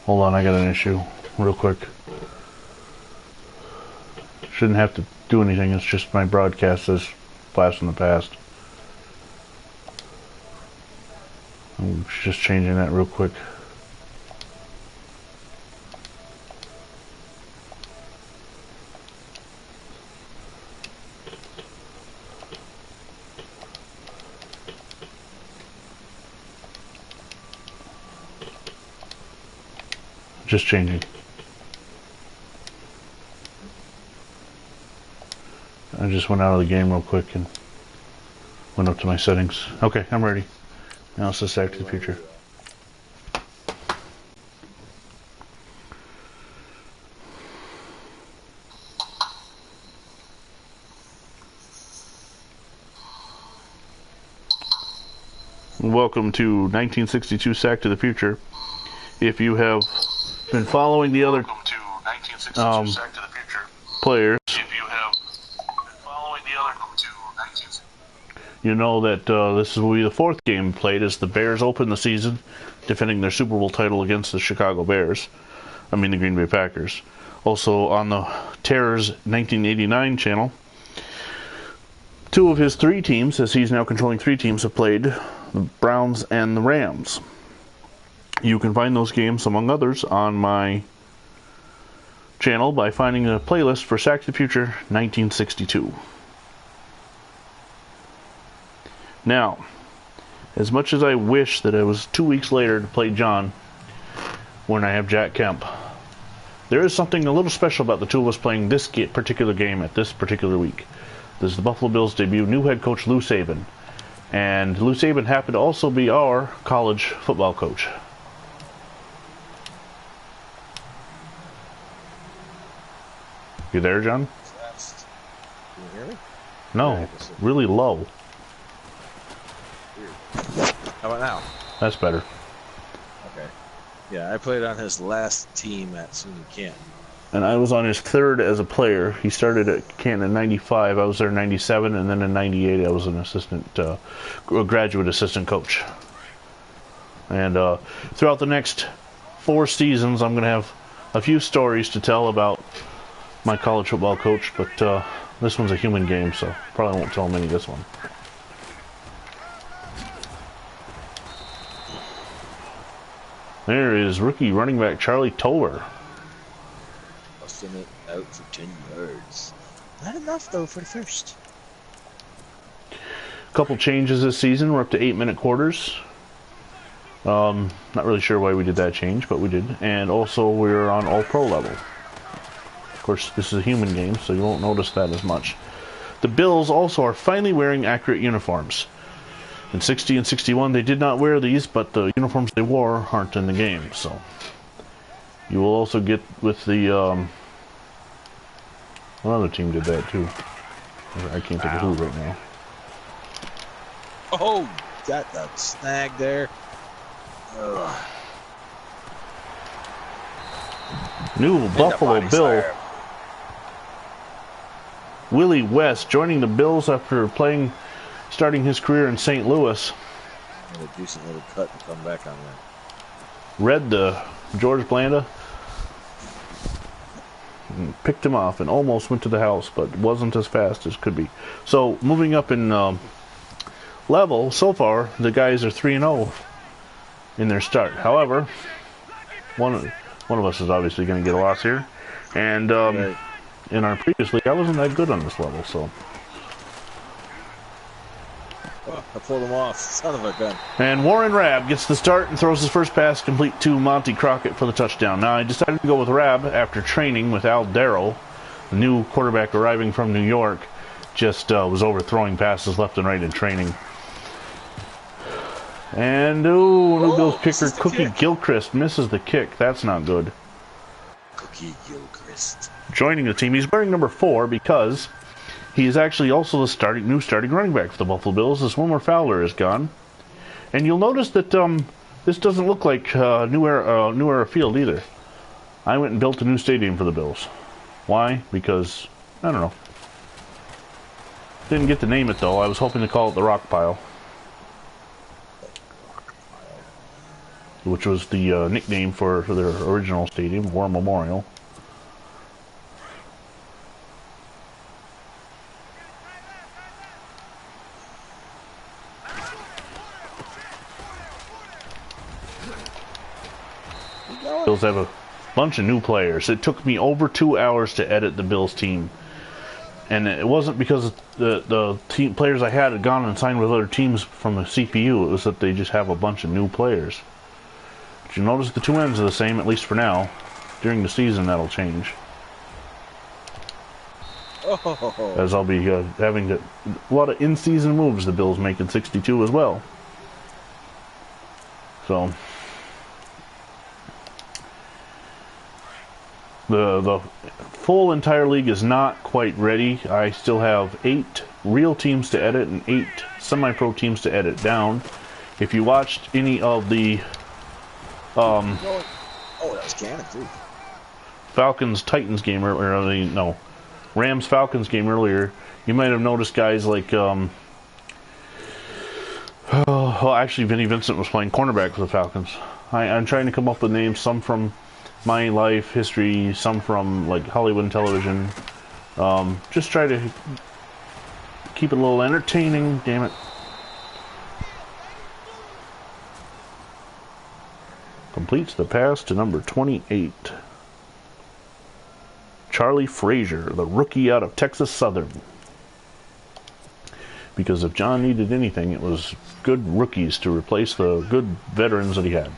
Hold on, I got an issue. Real quick. Shouldn't have to do anything, it's just my broadcast says blast in the past. I'm just changing that real quick. Just changing. I just went out of the game real quick and went up to my settings. Okay, I'm ready. Now it's just Sack to the Future. Welcome to 1962 Sack to the Future. If you have been following the other players, you know that this will be the fourth game played as the Bears open the season, defending their Super Bowl title against the Chicago Bears. I mean the Green Bay Packers. Also on the Terror's 1989 channel, two of his three teams, as he's now controlling three teams, have played, the Browns and the Rams. You can find those games, among others, on my channel by finding a playlist for Sack to the Future 1962. Now, as much as I wish that it was 2 weeks later to play John when I have Jack Kemp, there is something a little special about the two of us playing this particular game at this particular week. This is the Buffalo Bills' debut, new head coach Lou Saban. And Lou Saban happened to also be our college football coach. You there, John? Can you hear me? No, really low. How about now? That's better. Okay. Yeah, I played on his last team at SUNY Canton. And I was on his third as a player. He started at Canton in 95. I was there in 97, and then in 98 I was an assistant, graduate assistant coach. And throughout the next 4 seasons, I'm going to have a few stories to tell about my college football coach, but this one's a human game, so probably won't tell many this one. There is rookie running back Charlie Toller. Busting it out for 10 yards. Not enough, though, for the first. A couple changes this season. We're up to 8-minute quarters. Not really sure why we did that change, but we did. And also, we're on all-pro level. Of course, this is a human game, so you won't notice that as much. The Bills also are finally wearing accurate uniforms. In 60 and 61, they did not wear these, but the uniforms they wore aren't in the game, so. You will also get with the, another team did that too. I can't think of who right now. Oh, got that snag there. Ugh. New Buffalo Bill, Willie West, joining the Bills after starting his career in St. Louis. And a decent little cut to come back on that. Read the George Blanda, and picked him off and almost went to the house, but wasn't as fast as could be. So moving up in level, so far the guys are 3-0 in their start. However, one of us is obviously going to get a loss here, and Right. in our previous league I wasn't that good on this level, so. Oh, I pulled him off. Son of a gun. And Warren Rabb gets the start and throws his first pass complete to Monty Crockett for the touchdown. Now, I decided to go with Rabb after training with Al Darrow, the new quarterback arriving from New York. Just was overthrowing passes left and right in training. And, New Bills kicker Cookie Gilchrist misses the kick. That's not good. Cookie Gilchrist. Joining the team, he's wearing number 4 because he is actually also the new starting running back for the Buffalo Bills, as Wilmer Fowler is gone. And you'll notice that this doesn't look like New Era Field either. I went and built a new stadium for the Bills. Why? Because, I don't know. Didn't get to name it, though. I was hoping to call it the Rock Pile. which was the nickname for their original stadium, War Memorial. Bills have a bunch of new players. It took me over 2 hours to edit the Bills team. And it wasn't because the team players I had gone and signed with other teams from the CPU. It was that they just have a bunch of new players. But you notice the two ends are the same, at least for now. During the season, that'll change. Oh. As I'll be having a lot of in-season moves the Bills make in 62 as well. So... The full entire league is not quite ready. I still have 8 real teams to edit and 8 semi-pro teams to edit down. If you watched any of the Oh, that was Cannon too. Falcons-Titans game earlier, no, Rams-Falcons game earlier, you might have noticed guys like well, actually Vinnie Vincent was playing cornerback for the Falcons. I'm trying to come up with names, some from my life history, some from like Hollywood and television. Just try to keep it a little entertaining, damn it. Completes the pass to number 28. Charlie Frazier, the rookie out of Texas Southern. Because if John needed anything, it was good rookies to replace the good veterans that he had.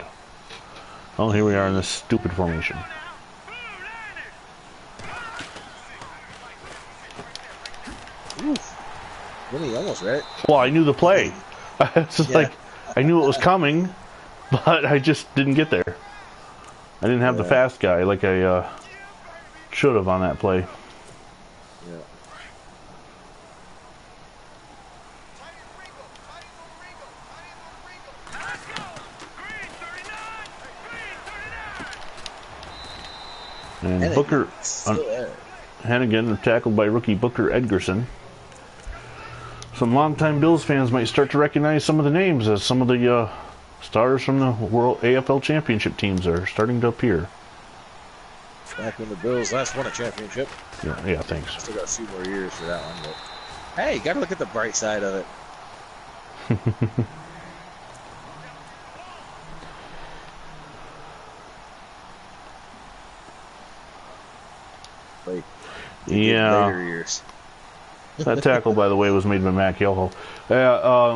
Oh, here we are in this stupid formation. Oof. Vinny almost read it. Well, I knew the play. It's just like, I knew it was coming, but I just didn't get there. I didn't have the fast guy like I should have on that play. Yeah. And Booker, Hennigan tackled by rookie Booker Edgerson. Some longtime Bills fans might start to recognize some of the names as some of the stars from the World AFL Championship teams are starting to appear. Back when the Bills last won a championship. Yeah, thanks. Still got a few more years for that one, but hey, gotta look at the bright side of it. Yeah. Later years. That tackle, by the way, was made by Mac Yoho.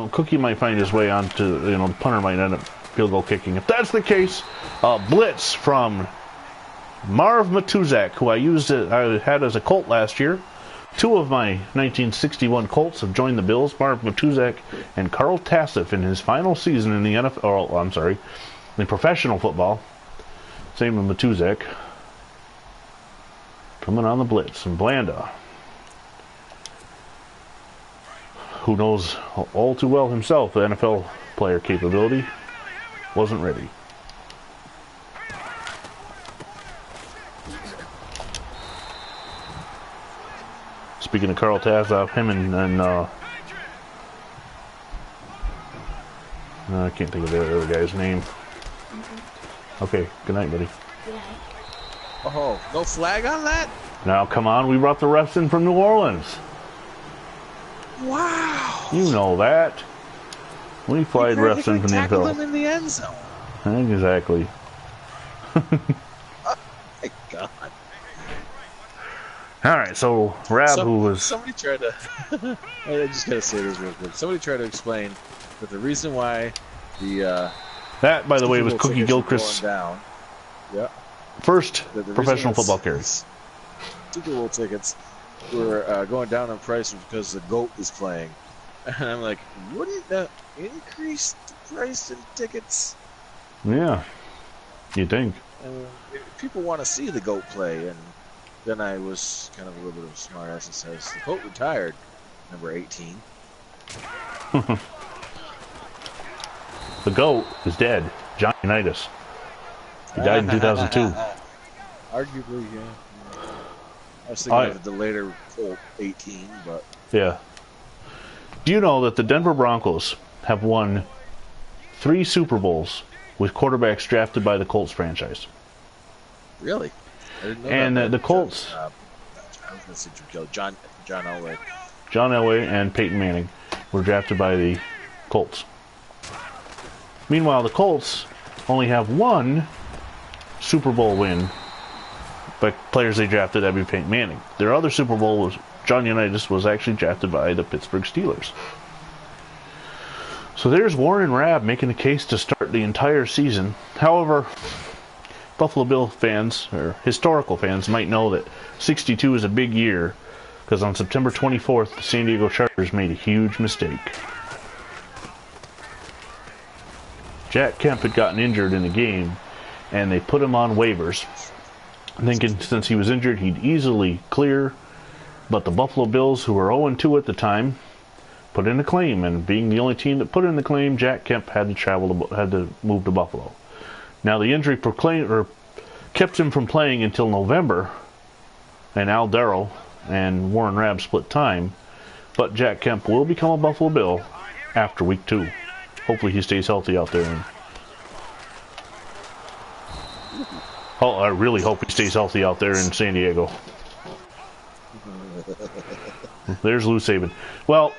Cookie might find his way onto, the punter might end up field goal kicking. If that's the case, blitz from Marv Matuzak, who I had as a Colt last year. 2 of my 1961 Colts have joined the Bills, Marv Matuzak and Carl Tassif in his final season in the NFL. Or, I'm sorry, in professional football. Same with Matuzak. Coming on the blitz, and Blanda, who knows all too well himself the NFL player capability, wasn't ready. Speaking of Carl Tazoff, him and I can't think of the other guy's name. Okay, good night, buddy. Oh, no flag on that? Now, come on, we brought the refs in from New Orleans. Wow. You know that. We flied refs in from the tackled NFL. him in the end zone. Exactly. Oh my God. All right, so Rab, who was... Somebody tried to... I just gotta say this real quick. Somebody tried to explain that the reason why the... that, by the way, was Cookie Gilchrist's first professional football carry. Super Bowl tickets were going down in price because the GOAT is playing. And I'm like, wouldn't that increase the price in tickets? Yeah, you'd think. And people want to see the GOAT play, and then I was kind of a little bit of a smart ass and says, the GOAT retired, number 18. The GOAT is dead. Johnny Unitas. He died in 2002. Arguably, yeah. I was thinking of the later Colt 18, but... Yeah. Do you know that the Denver Broncos have won 3 Super Bowls with quarterbacks drafted by the Colts franchise. Really? I didn't know And that. the Colts, I was going to say John Elway. John Elway and Peyton Manning, were drafted by the Colts. Meanwhile, the Colts only have one Super Bowl win by players they drafted. That'd be Peyton Manning. Their other Super Bowl was John Unitas was actually drafted by the Pittsburgh Steelers. So there's Warren and Rab making the case to start the entire season. However, Buffalo Bill fans, or historical fans, might know that 62 is a big year, because on September 24th, the San Diego Chargers made a huge mistake. Jack Kemp had gotten injured in the game, and they put him on waivers, thinking since he was injured he'd easily clear. But the Buffalo Bills, who were 0-2 at the time, put in a claim, and being the only team that put in the claim, Jack Kemp had to move to Buffalo. Now the injury kept him from playing until November, and Al Darrow and Warren Rab split time. But Jack Kemp will become a Buffalo Bill after week 2. Hopefully he stays healthy out there. I really hope he stays healthy out there in San Diego. There's Lou Saban. Well,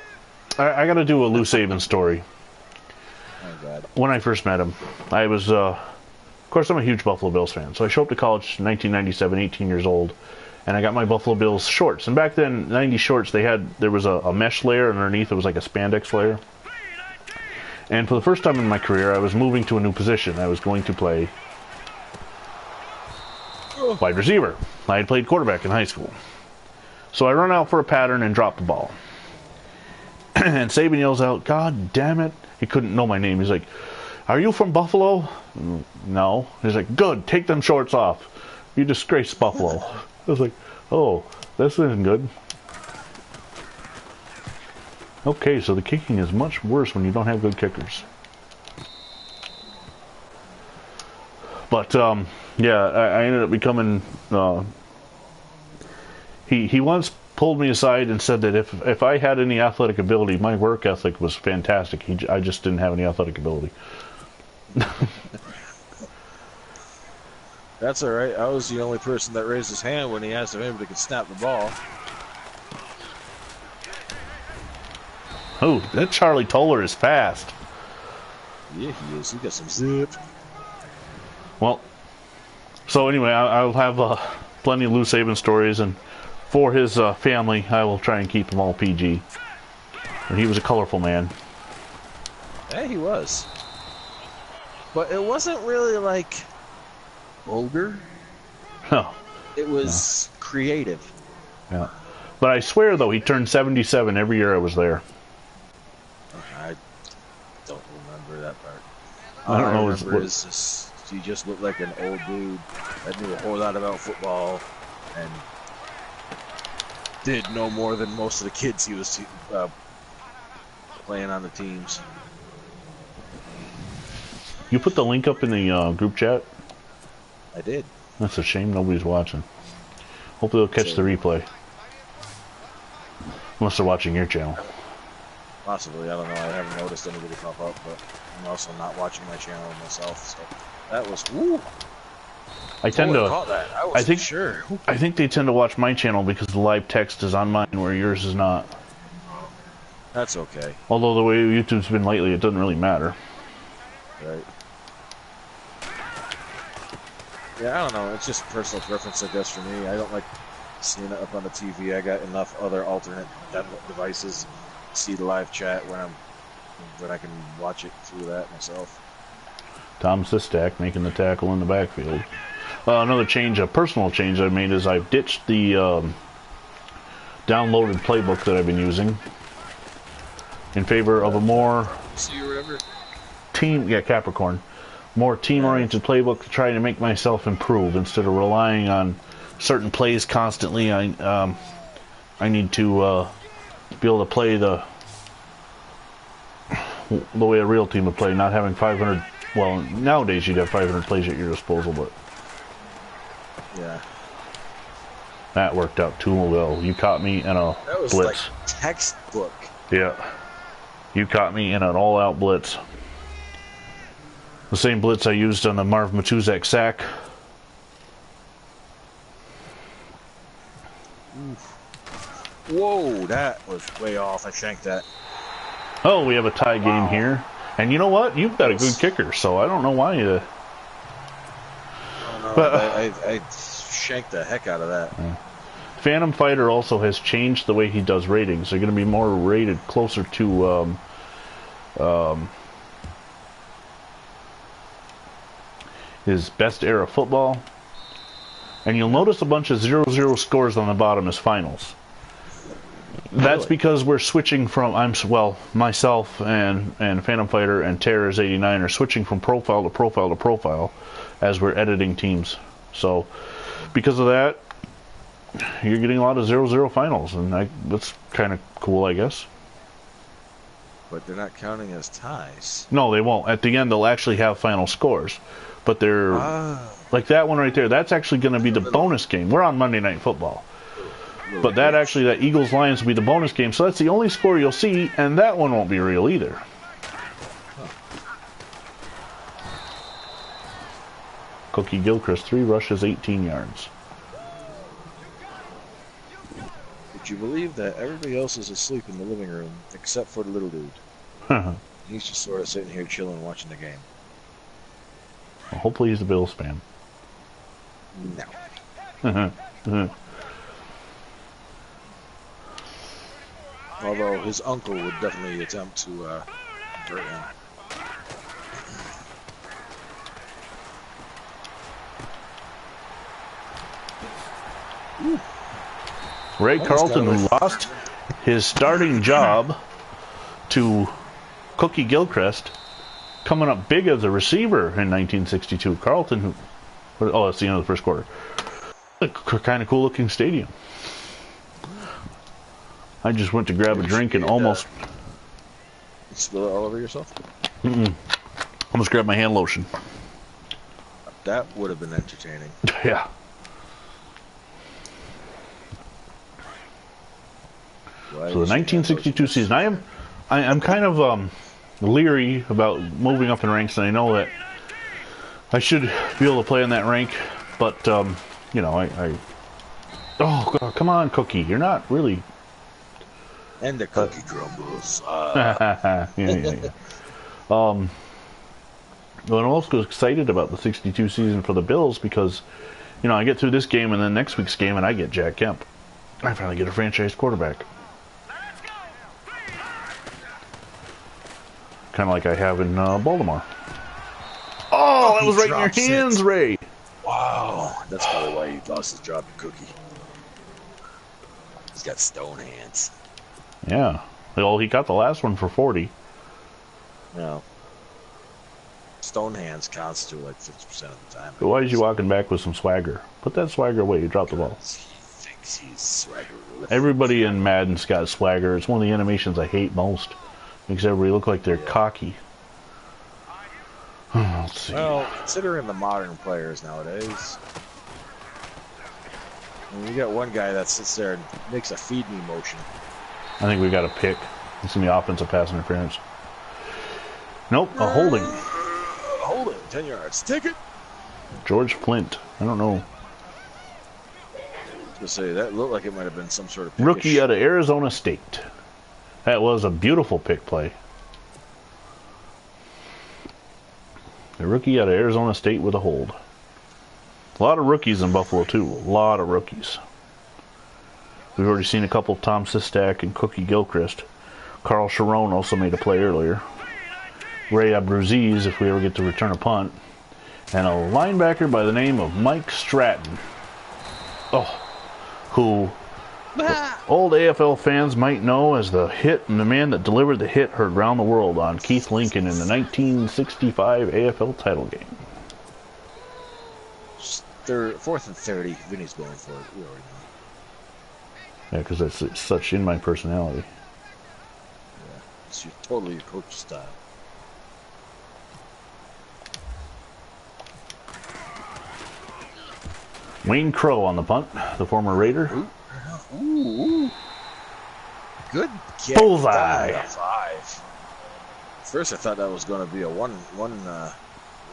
I got to do a Lou Saban story. Oh, God. When I first met him, I was, of course, I'm a huge Buffalo Bills fan. So I show up to college in 1997, 18 years old, and I got my Buffalo Bills shorts. And back then, 90 shorts, there was a mesh layer, and underneath it was like a spandex layer. And for the first time in my career, I was moving to a new position. I was going to play wide receiver. I had played quarterback in high school. So I run out for a pattern and drop the ball. And Saban yells out, "God damn it." He couldn't know my name. He's like, "Are you from Buffalo?" No. He's like, "Good, take them shorts off. You disgrace Buffalo." I was like, "Oh, this isn't good." Okay, so the kicking is much worse when you don't have good kickers. But, yeah, I ended up becoming... He once pulled me aside and said that if I had any athletic ability, my work ethic was fantastic. I just didn't have any athletic ability. That's all right. I was the only person that raised his hand when he asked if anybody could snap the ball. Oh, that Charlie Toller is fast. Yeah, he is. He got some zip. Well, so anyway, I'll have plenty of Lou Saban stories, and for his family, I will try and keep them all PG. And he was a colorful man. Yeah, he was. But it wasn't really like vulgar. No. It was creative. Yeah. But I swear, though, he turned 77 every year I was there. I don't remember that part. I don't know. Remember he just looked like an old dude that knew a whole lot about football and did no more than most of the kids he was playing on the teams. You put the link up in the group chat? I did. That's a shame nobody's watching. Hopefully they'll catch the replay. Unless they're watching your channel. Possibly. I don't know. I haven't noticed anybody pop up, but I'm also not watching my channel myself. So that was... Woo! I tend to... Caught that. I think sure. I think they tend to watch my channel because the live text is on mine where yours is not. That's okay. Although the way YouTube's been lately, it doesn't really matter. Right. Yeah, I don't know. It's just personal preference, I guess, for me. I don't like seeing it up on the TV. I got enough other alternate devices to see the live chat when I can watch it through that myself. Tom Sistak making the tackle in the backfield. Another change, a personal change I made is I've ditched the downloaded playbook that I've been using in favor of a more Capricorn, more team-oriented playbook to try to make myself improve instead of relying on certain plays constantly. I need to be able to play the way a real team would play, not having 500. Well, nowadays you'd have 500 plays at your disposal, but yeah, that worked out too well. You caught me in a that was blitz. Like textbook. Yeah, you caught me in an all-out blitz. The same blitz I used on the Marv Matuzak sack. Whoa, that was way off. I shanked that. Oh, we have a tie game here. And you know what? You've got a good kicker, so I don't know why you... But I shanked the heck out of that. Phantom Fighter also has changed the way he does ratings. They're going to be more rated closer to his best era football. And you'll notice a bunch of 0-0 scores on the bottom as finals. That's because we're switching from, myself and Phantom Fighter and Terrors 89 are switching from profile to profile to profile as we're editing teams. So, because of that, you're getting a lot of 0-0 finals, and that's kind of cool, I guess. But they're not counting as ties. No, they won't. At the end, they'll actually have final scores. But they're, like that one right there, that's actually going to be the bonus game. We're on Monday Night Football. But that actually, that Eagles-Lions will be the bonus game, so that's the only score you'll see, and that one won't be real either. Cookie Gilchrist, 3 rushes, 18 yards. Would you believe that everybody else is asleep in the living room except for the little dude? He's just sort of sitting here chilling, watching the game. Well, hopefully he's a Bills fan. No. Although his uncle would definitely attempt to convert him. Ooh. Ray Carlton, who lost his starting job to Cookie Gilchrist, coming up big as a receiver in 1962. Carlton, who... Oh, that's the end of the first quarter. A kind of cool looking stadium. I just went to grab a drink and almost... You spill it all over yourself? Almost grabbed my hand lotion. That would have been entertaining. Yeah. So the 1962 season, I'm kind of leery about moving up in ranks, and I know that I should be able to play in that rank, but you know, oh God, come on, Cookie, you're not really. And the cookie crumbles. Yeah. Well, I'm also excited about the 62 season for the Bills because, you know, I get through this game and then next week's game and I get Jack Kemp. I finally get a franchise quarterback. Kind of like I have in Baltimore. Oh, that was right in your hands, Ray. Wow, that's probably why he lost his job to Cookie. He's got stone hands. Yeah. Well, he got the last one for 40. No. Stone hands counts to like 50% of the time. But why is you walking back with some swagger? Put that swagger away. You dropped the ball. He thinks he's swagger. Everybody in Madden's got swagger. It's one of the animations I hate most. Makes everybody look like they're cocky. Let's see. Well, considering the modern players nowadays, I mean, you got one guy that sits there and makes a feed me motion. I think we got a pick. It's going to be offensive pass interference. Nope, a holding. Holding, 10 yards. Take it. George Flint. I don't know. I was going to say, that looked like it might have been some sort of rookie out of Arizona State. That was a beautiful pick play. A rookie out of Arizona State with a hold. A lot of rookies in Buffalo, too. A lot of rookies. We've already seen a couple, Tom Sistak and Cookie Gilchrist. Carl Sharon also made a play earlier. Ray Abruzzese, if we ever get to return a punt. And a linebacker by the name of Mike Stratton. Who old AFL fans might know as the hit and the man that delivered the hit heard round the world on Keith Lincoln in the 1965 AFL title game. Fourth and 30, Vinny's going for it. We already know. Yeah, because that's such in my personality. Yeah, it's totally your coach style. Wayne Crow on the punt, the former Raider. Ooh. Good kick. Bullseye. 5. First, I thought that was going to be a one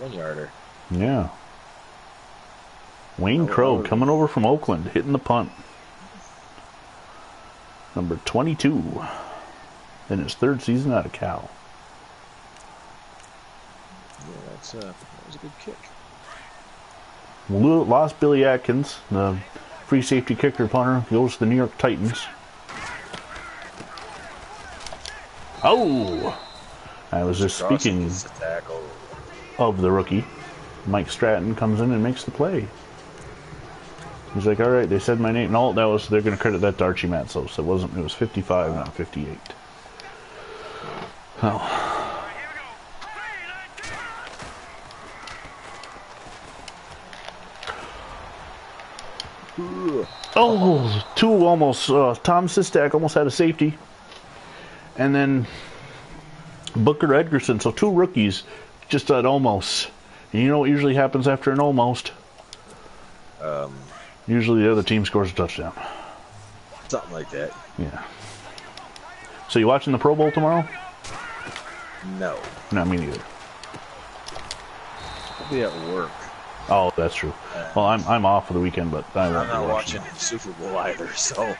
1-yarder. Yeah. Wayne Crow coming over from Oakland, hitting the punt. Number 22 in his 3rd season out of Cal. Yeah, that was a good kick. Lost Billy Atkins, the free safety kicker punter, goes to the New York Titans. Oh! I was just speaking of the rookie. Mike Stratton comes in and makes the play. He's like, all right, they said my name. No, they're going to credit that to Archie Matsos. It was 55, not 58. Oh. Oh, two almost. Tom Sistak almost had a safety. And then Booker Edgerson. So 2 rookies just at almost. And you know what usually happens after an almost? Usually the other team scores a touchdown. Something like that. Yeah. So you watching the Pro Bowl tomorrow? No. No, me neither. I'll be at work. Oh, that's true. Well, I'm off for the weekend, but I'm not watching the Super Bowl either, so...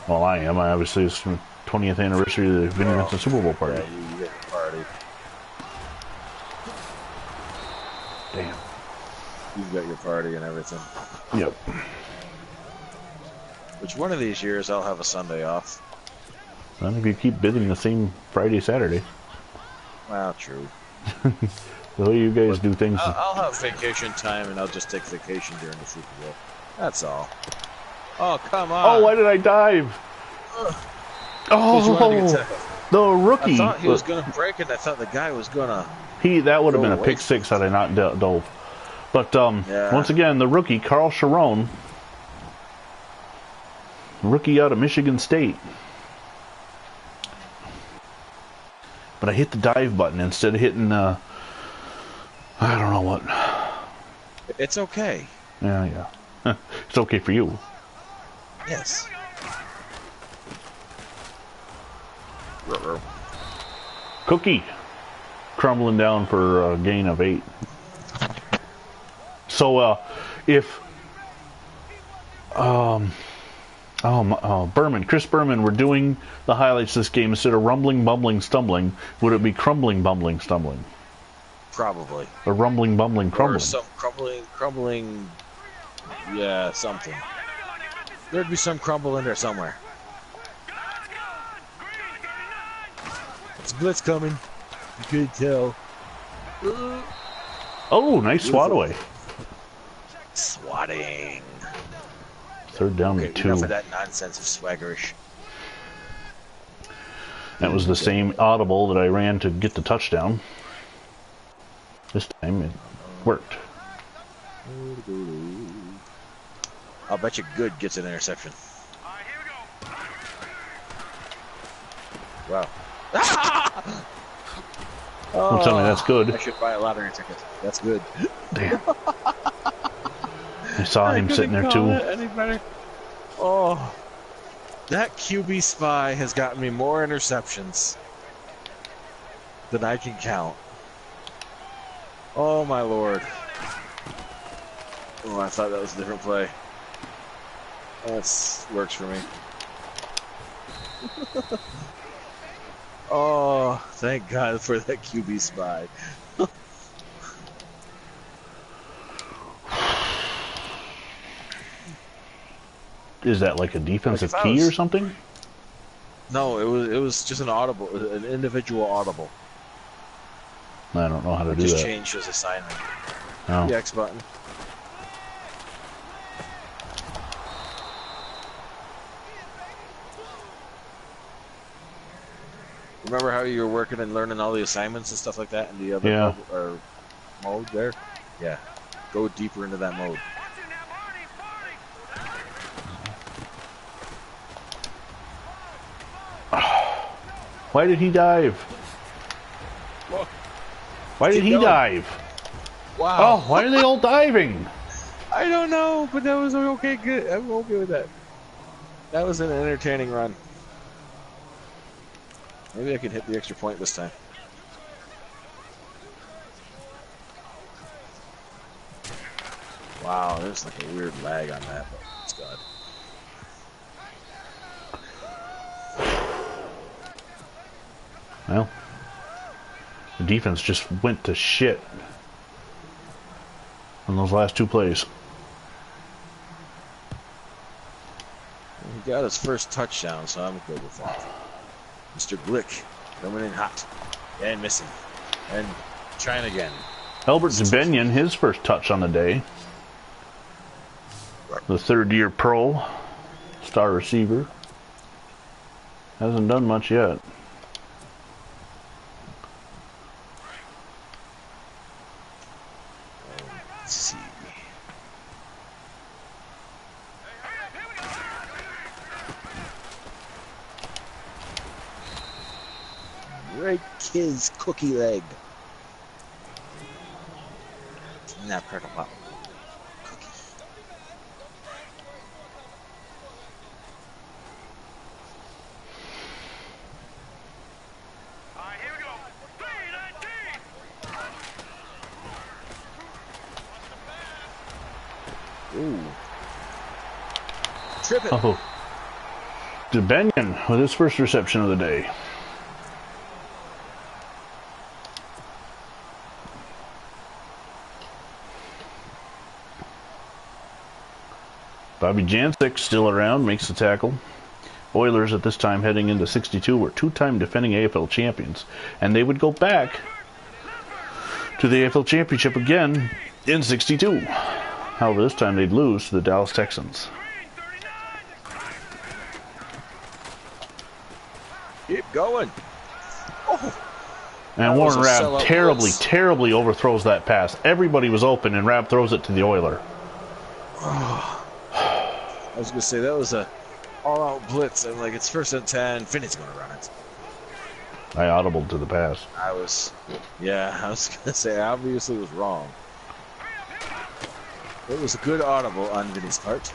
Well, I am. Obviously, it's the 20th anniversary of the Vinnie Vincent Super Bowl party. Yeah, you get the party. Damn. You've got your party and everything. Yep. Which one of these years I'll have a Sunday off. Well, if you keep bidding the same Friday, Saturday. Well, true. The way you guys do things. I'll have vacation time and I'll just take vacation during the Super Bowl. That's all. Oh, come on. Oh, why did I dive? Oh, the rookie. I thought he was going to break it. I thought the guy was going to... That would have been a pick 6 had I not dove. But once again, the rookie, Carl Sharon, rookie out of Michigan State. But I hit the dive button instead of hitting, I don't know what. It's okay. Yeah. It's okay for you. Yes. Cookie crumbling down for a gain of 8. So if Chris Berman were doing the highlights of this game instead of rumbling, bumbling, stumbling, would it be crumbling, bumbling, stumbling? Probably. Or rumbling, bumbling, crumbling? Or some crumbling, yeah, something. There'd be some crumble in there somewhere. It's blitz coming. You could tell. Oh, nice swat away. Swatting. 3rd down to 2. Enough of that nonsense of swaggerish. That was the same audible that I ran to get the touchdown. This time it worked. I'll bet you Good gets an interception. Wow. Don't tell me that's good. I should buy a lottery ticket. That's good. Damn. I saw him sitting there too. Oh, that QB spy has gotten me more interceptions than I can count. Oh my lord. Oh, I thought that was a different play. That works for me. Oh, thank God for that QB spy. Is that like a defensive key or something? No, it was just an audible, an individual audible. I don't know how to do that. Just changed his assignment. Oh. The X button. Remember how you were working and learning all the assignments and stuff like that in the other mode there? Yeah. Go deeper into that mode. Why did he dive? Why did he dive? Wow. Oh, why are they all diving? I don't know, but that was okay. Good. I'm okay with that. That was an entertaining run. Maybe I could hit the extra point this time. Wow, there's like a weird lag on that, but it's good. Well, the defense just went to shit on those last two plays. He got his first touchdown, so I'm good with that. Mr. Glick coming in hot and missing and trying again. Albert Zbenian, his first touch on the day. The third-year pro, star receiver. Hasn't done much yet. Let's see. Right kid's cookie leg. Not crackle pop. Cookie. Alright, here we go. 3-19. Ooh. Trip it. Oh. Zbenian with his first reception of the day. Bobby Jancic still around, makes the tackle. Oilers at this time heading into 62 were two-time defending AFL champions, and they would go back to the AFL championship again in 62. However, this time they'd lose to the Dallas Texans. Keep going. Oh. And That was Warren a Rabb sellout terribly, blitz. terribly overthrows that pass. Everybody was open, and Rabb throws it to the Oiler. I was gonna say that was a all-out blitz. I'm like, it's 1st and 10. Finney's gonna run it. I audibled to the pass. I was gonna say I obviously was wrong. It was a good audible on Vinny's part.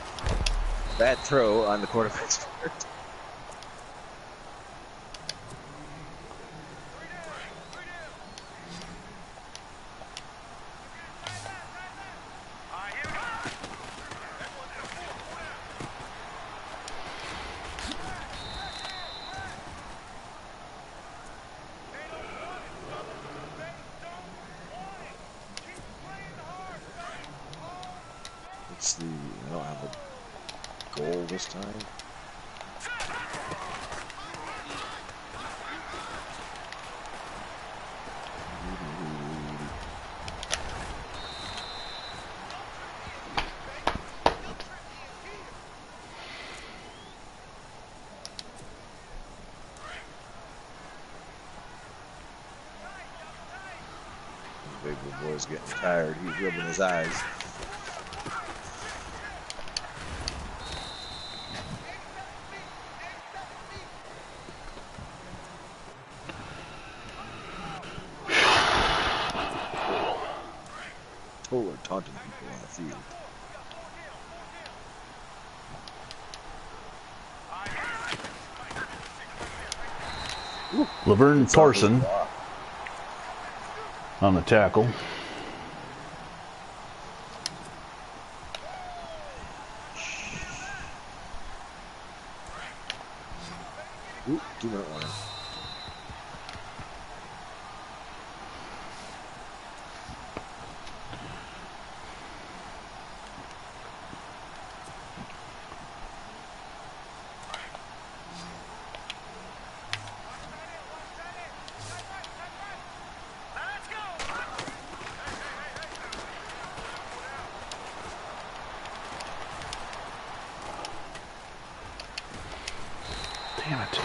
Bad throw on the quarterback's part. Let's see. I don't have a goal this time. Big boy's getting tired. He's rubbing his eyes. Toller taunting people on the field. Laverne Torson on the tackle. Ooh, 2-minute warning. Damn it.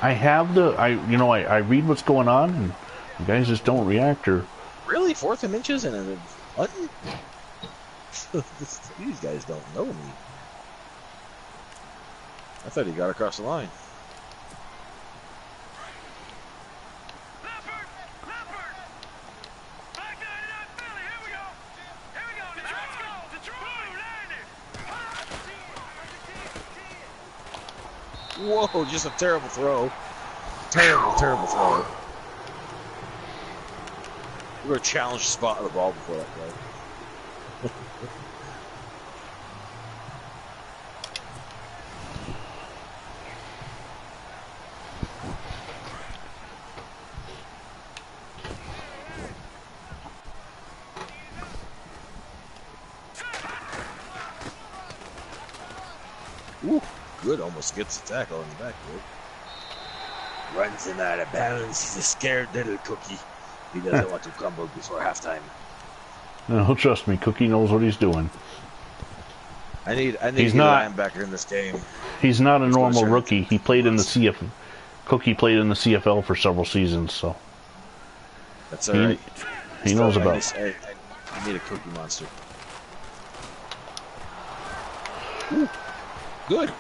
I have I read what's going on, and you guys just don't react or... Really? 4th and inches and a button? These guys don't know me. I thought he got across the line. Whoa, just a terrible throw. Terrible throw. We're going to challenge the spot of the ball before that play. Ooh, good. Almost gets the tackle in the back. Good. Runs him out of bounds. He's a scared little cookie. He doesn't want to crumble before halftime. No, trust me, Cookie knows what he's doing. I need He's a not- linebacker in this game. He's not a He's gonna normal turn rookie. into He played in the monster. Cookie played in the CFL for several seasons, so That's all right. he knows Still, about. I need a cookie monster. Ooh, good.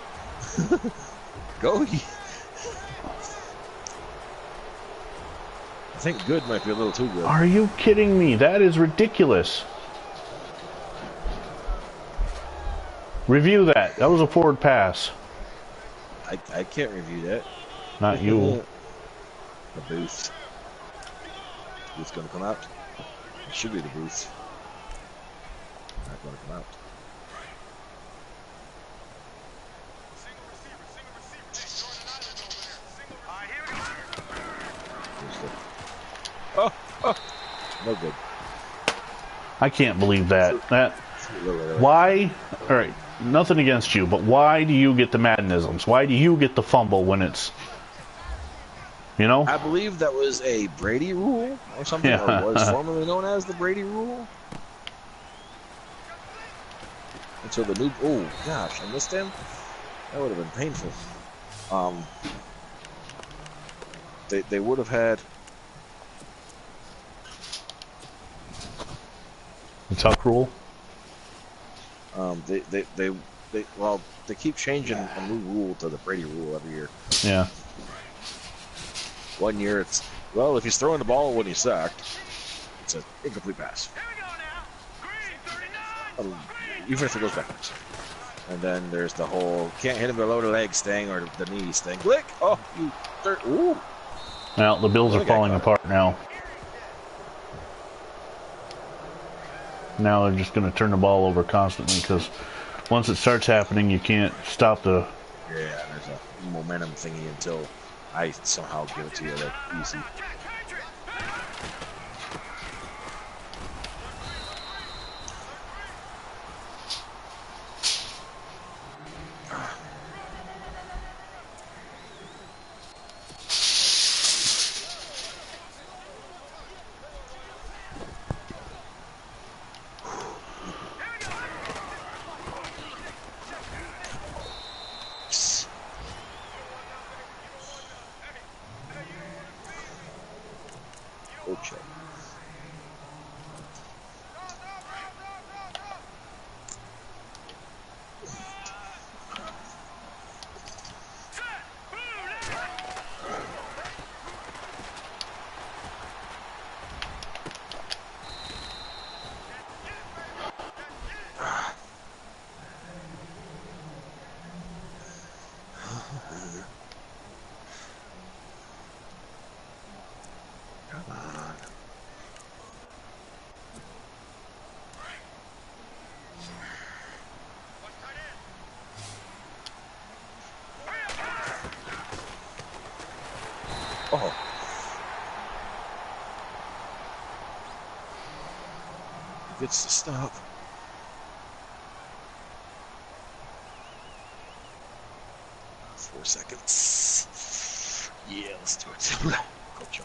Go. I think good might be a little too good. Are you kidding me? That is ridiculous. Review that. That was a forward pass. I can't review that. Not you. The booth. Booth's gonna come out. It should be the booth. Not gonna come out. Oh, no good. I can't believe that. Why? All right, nothing against you, but why do you get the Maddenisms? Why do you get the fumble when it's, you know? I believe that was a Brady rule or something, Yeah. or was formerly known as the Brady rule. Until the new, oh gosh, I missed him. That would have been painful. They would have had. The tuck rule. They keep changing a new rule to the Brady rule every year. Yeah. 1 year it's, well, if he's throwing the ball when he's sacked, it's an incomplete pass. Even if it goes backwards. And then there's the whole can't hit him below the legs thing or the knees thing. Click! Oh, you dirt. Ooh. Well, the Bills are falling apart now. Now they're just going to turn the ball over constantly because once it starts happening, you can't stop the. Yeah, there's a momentum thingy until I somehow give it to you like easy. Okay. Come on. Oh. He gets to stop. Four seconds. Yeah, let's do it. Go, Joe.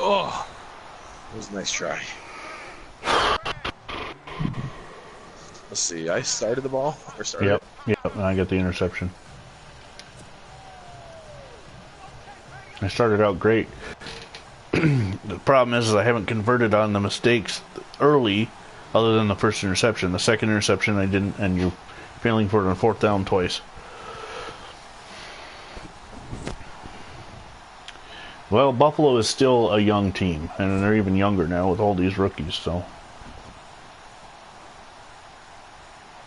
Oh, that was a nice try. Let's see, I started the ball or started Yep. Yep. And I get the interception. I started out great. The problem is I haven't converted on the mistakes early, other than the first interception. The second interception I didn't, and you're failing for it on fourth down twice. Well, Buffalo is still a young team, and they're even younger now with all these rookies, so.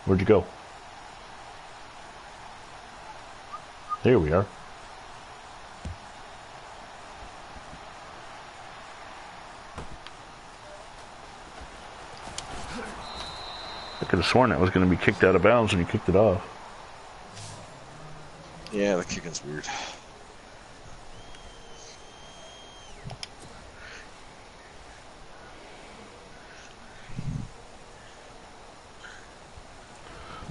Where'd you go? There we are. I could have sworn it was going to be kicked out of bounds when you kicked it off. Yeah, the kicking's weird.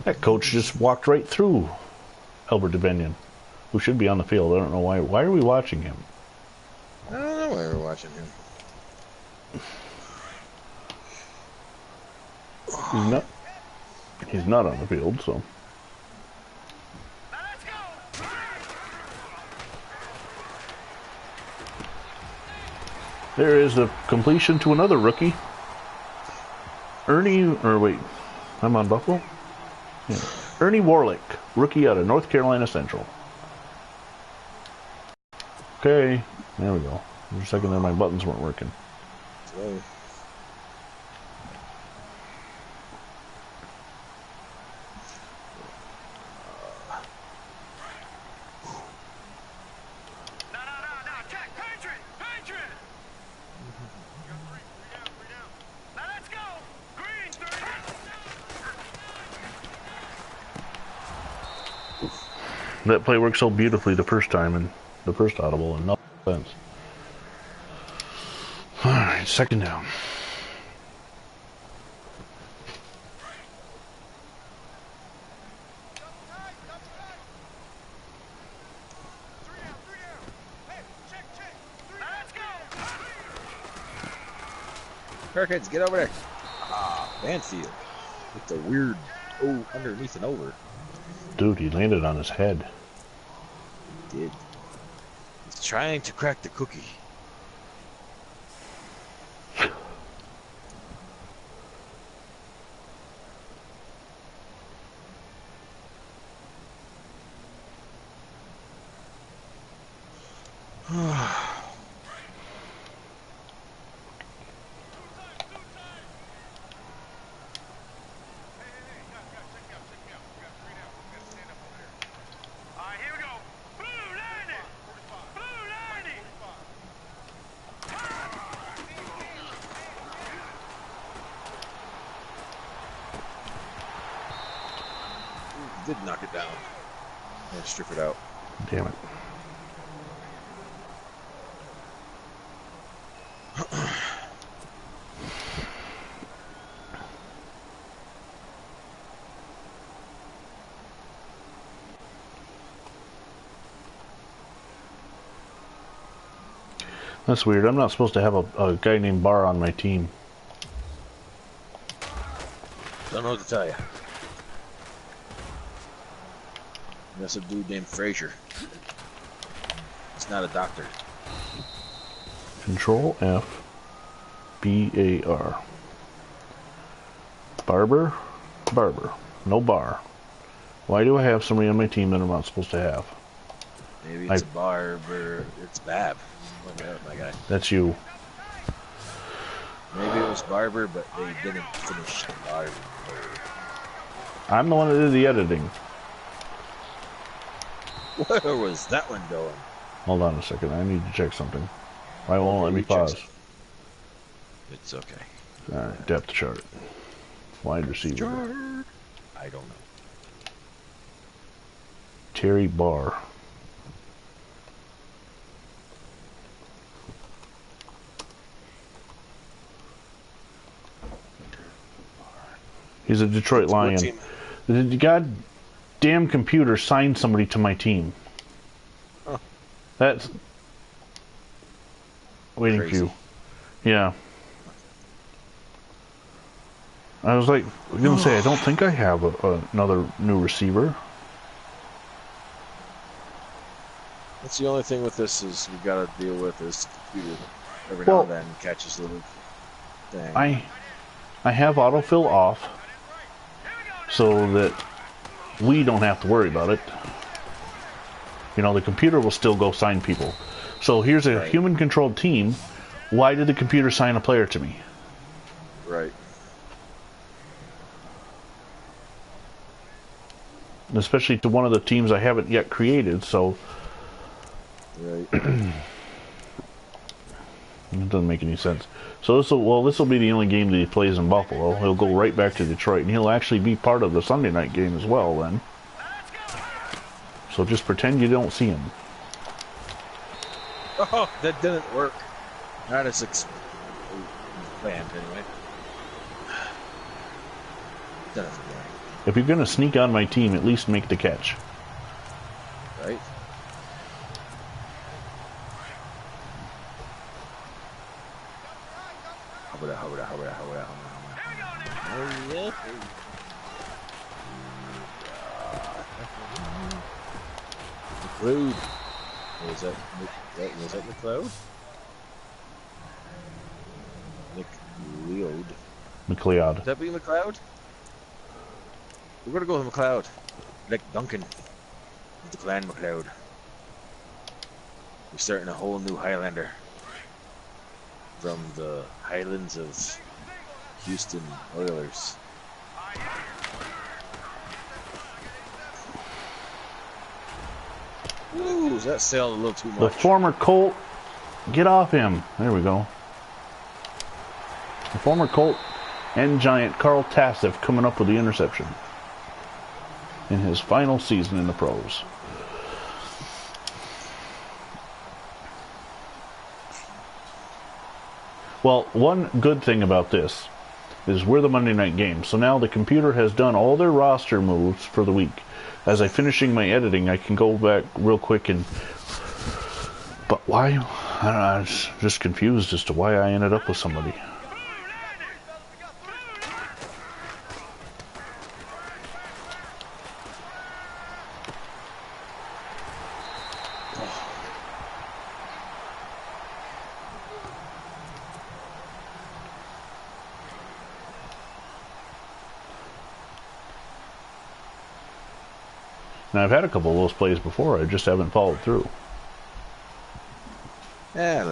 That coach just walked right through Albert DeBenion, who should be on the field. I don't know why. Why are we watching him? I don't know why we're watching him. He's not on the field, so. There is the completion to another rookie. I'm on Buffalo? Yeah. Ernie Warlick, rookie out of North Carolina Central. Okay, there we go. For a second there, my buttons weren't working. Sorry. That play worked so beautifully the first time and the first audible, and no sense. Alright, second down. Hurricanes, get over there. Ah, Banfield. With the weird underneath and over. Dude, he landed on his head. He did. He's trying to crack the cookie. Did knock it down. And strip it out. Damn it. That's weird. I'm not supposed to have a guy named Barr on my team. Don't know what to tell you. That's a dude named Frazier. He's not a doctor. Control F B-A-R. Barber? Barber. No Bar. Why do I have somebody on my team that I'm not supposed to have? Maybe it's a barber. It's Bab. Look at my guy. That's you. Maybe it was Barber, but they didn't finish the barber. I'm the one that did the editing. Where was that one going? Hold on a second. I need to check something. Why won't let me pause? It's okay. Alright, depth chart. Wide receiver. Chart. I don't know. Terry Barr. He's a Detroit Lion. The goddamn computer signed somebody to my team. Huh. That's waiting Crazy. for you. Yeah. I was like, I'm gonna say I don't think I have another new receiver. That's the only thing with this is we got to deal with is the computer every now and then catches little thing. I have autofill off so that we don't have to worry about it. You know, the computer will still go sign people. So here's a human-controlled team. Why did the computer sign a player to me? Right. Especially to one of the teams I haven't yet created, so... Right. It doesn't make any sense. So this will be the only game that he plays in Buffalo. He'll go right back to Detroit, and he'll actually be part of the Sunday night game as well then. So just pretend you don't see him. Oh, that didn't work. Not as planned, anyway. Doesn't work. If you're gonna sneak on my team, at least make the catch. Right? Oh, yeah. McLeod. Was that McLeod? McLeod. McLeod. Would that be McLeod? We're gonna go with McLeod. Like Duncan. With the clan McLeod. We're starting a whole new Highlander. From the Highlands of Houston Oilers. Ooh, that sailed a little too much. The former Colt, get off him. There we go. The former Colt and Giant Carl Tassif coming up with the interception in his final season in the pros. Well, one good thing about this is we're the Monday night game, so now the computer has done all their roster moves for the week. As I'm finishing my editing, I can go back real quick and... But why? I don't know, I'm just confused as to why I ended up with somebody. Now, I've had a couple of those plays before, I just haven't followed through. Yeah,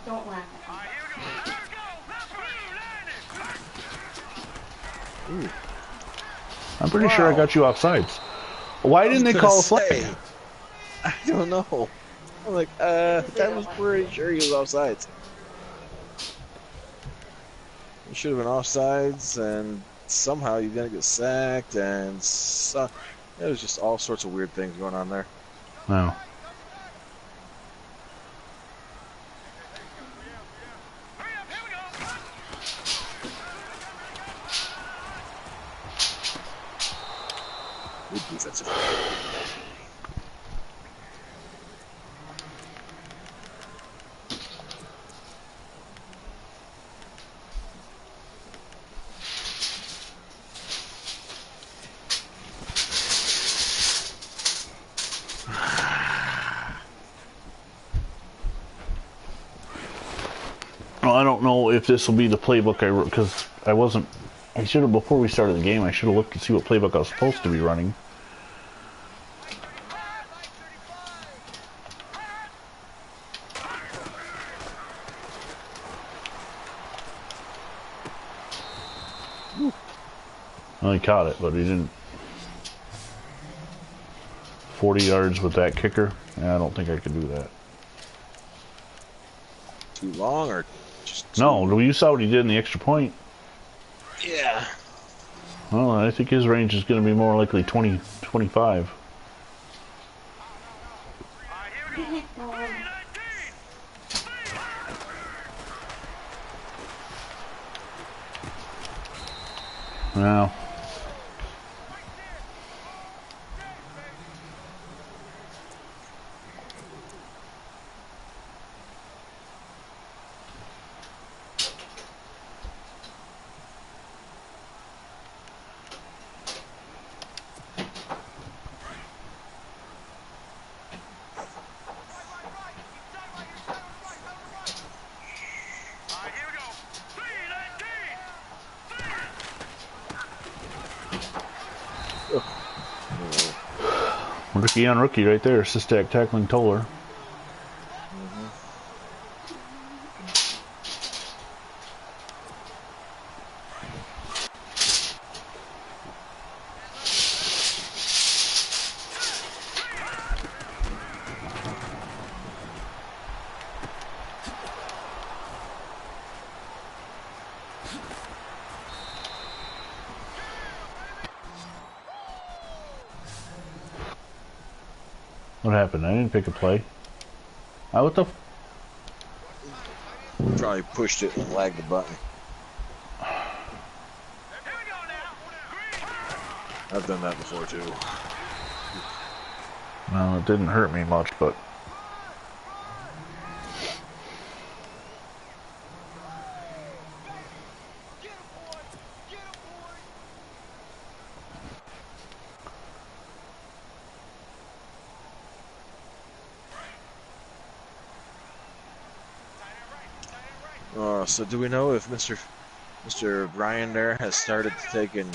Don't laugh at me. I'm pretty sure I got you offsides. Why didn't they call a flag? I don't know. I'm like, that was pretty sure he was offsides. He should have been offsides, and somehow you didn't get sacked, and there was just all sorts of weird things going on there. No. Good defensive. Well, I don't know if this will be the playbook I wrote, because I should have, before we started the game, I should have looked to see what playbook I was supposed to be running. Well, he caught it, but he didn't. 40 yards with that kicker? Yeah, I don't think I could do that. Too long, or just too... No, you saw what he did in the extra point. Yeah. Well, I think his range is going to be more likely 20, 25. Now. Rookie on rookie right there. Sistak tackling Toller. What happened? I didn't pick a play. What the? Probably pushed it and lagged the button. I've done that before too. Well, it didn't hurt me much, but. So do we know if Mr. Bryan there has started to take and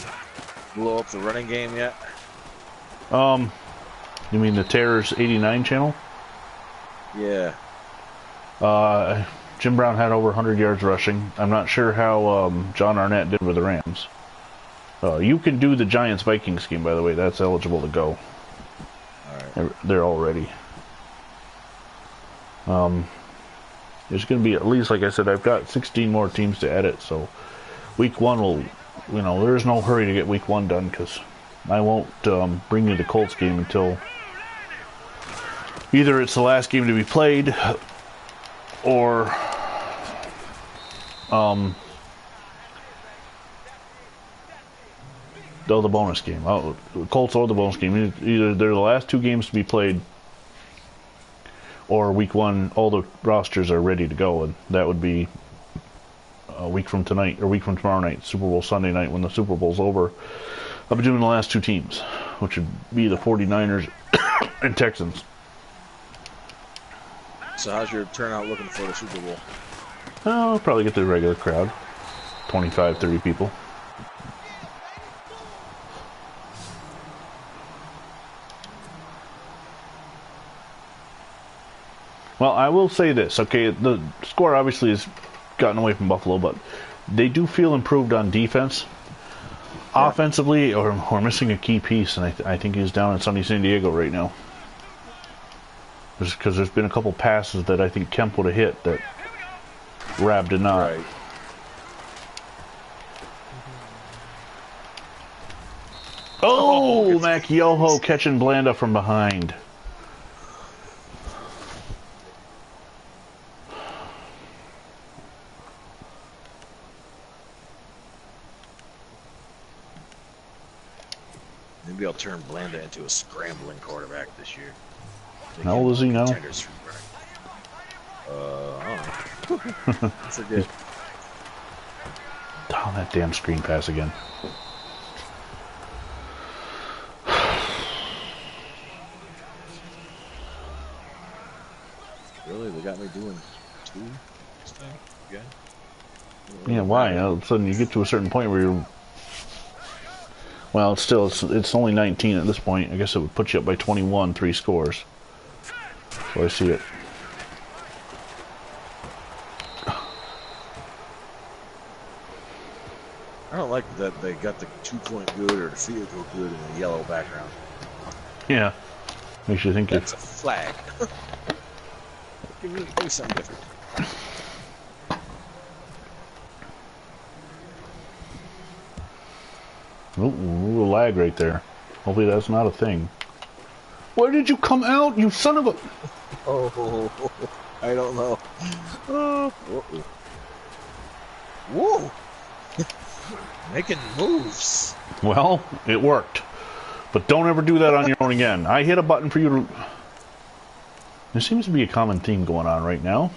blow up the running game yet? You mean the Terrors 89 channel? Yeah. Jim Brown had over 100 yards rushing. I'm not sure how John Arnett did with the Rams. You can do the Giants-Vikings scheme, by the way. That's eligible to go. All right. They're all ready. There's going to be at least, like I said, I've got 16 more teams to edit, so week one will, there's no hurry to get week one done, because I won't bring you the Colts game until either it's the last game to be played, or the bonus game. The Colts or the bonus game. Either they're the last two games to be played, or week one, all the rosters are ready to go, and that would be a week from tonight, or a week from tomorrow night, Super Bowl Sunday night, when the Super Bowl's over. I'll be doing the last two teams, which would be the 49ers and Texans. So how's your turnout looking for the Super Bowl? I'll probably get the regular crowd, 25, 30 people. Well, I will say this, okay, the score obviously has gotten away from Buffalo, but they do feel improved on defense. Yeah. Offensively, we're missing a key piece, and I think he's down in sunny San Diego right now. Because there's been a couple passes that I think Kemp would have hit that Rabb did not. Right. Oh, Mac Yoho catching Blanda from behind. Maybe I'll turn Blanda into a scrambling quarterback this year. How old is he now? I don't know. Forget. Oh, that damn screen pass again. Really? They got me doing two this time again? Yeah, why? All of a sudden you get to a certain point where you're... Well, it's only 19 at this point. I guess it would put you up by 21, 3 scores. So I see it. I don't like that they got the 2-point good or the field goal good in the yellow background. Yeah. Makes you think that's a flag. Give me something different. Ooh, a lag right there. Hopefully that's not a thing. Where did you come out, you son of a... Oh, I don't know. Whoa! Making moves. Well, it worked. But don't ever do that on your own again. I hit a button for you to... There seems to be a common theme going on right now.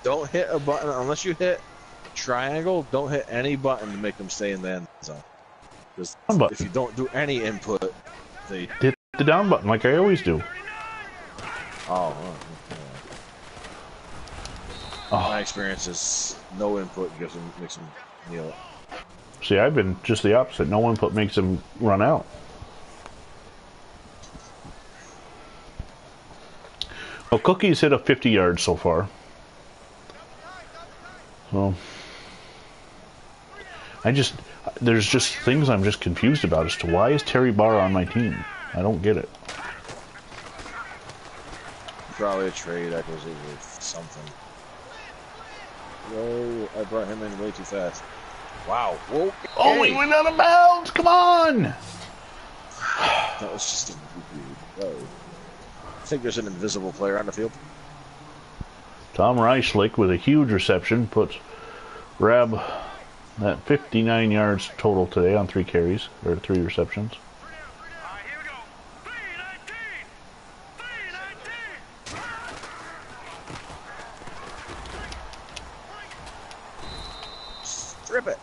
Don't hit a button unless you hit triangle. Don't hit any button to make them stay in the end zone. Because if you don't do any input, they hit the down button like I always do. Oh. My experience is no input makes them kneel it. See, I've been just the opposite. No input makes them run out. Well, Cookie's hit a 50 yards so far. So there's just things I'm just confused about as to why is Terry Barr on my team? I don't get it. Probably a trade acquisition or something. Whoa, I brought him in way too fast. Wow. Whoa. Oh, he went out of bounds. Come on. That was just a weird throw. I think there's an invisible player on the field. Tom Reislich with a huge reception puts Rab at 59 yards total today on 3 carries, or 3 receptions. Strip it.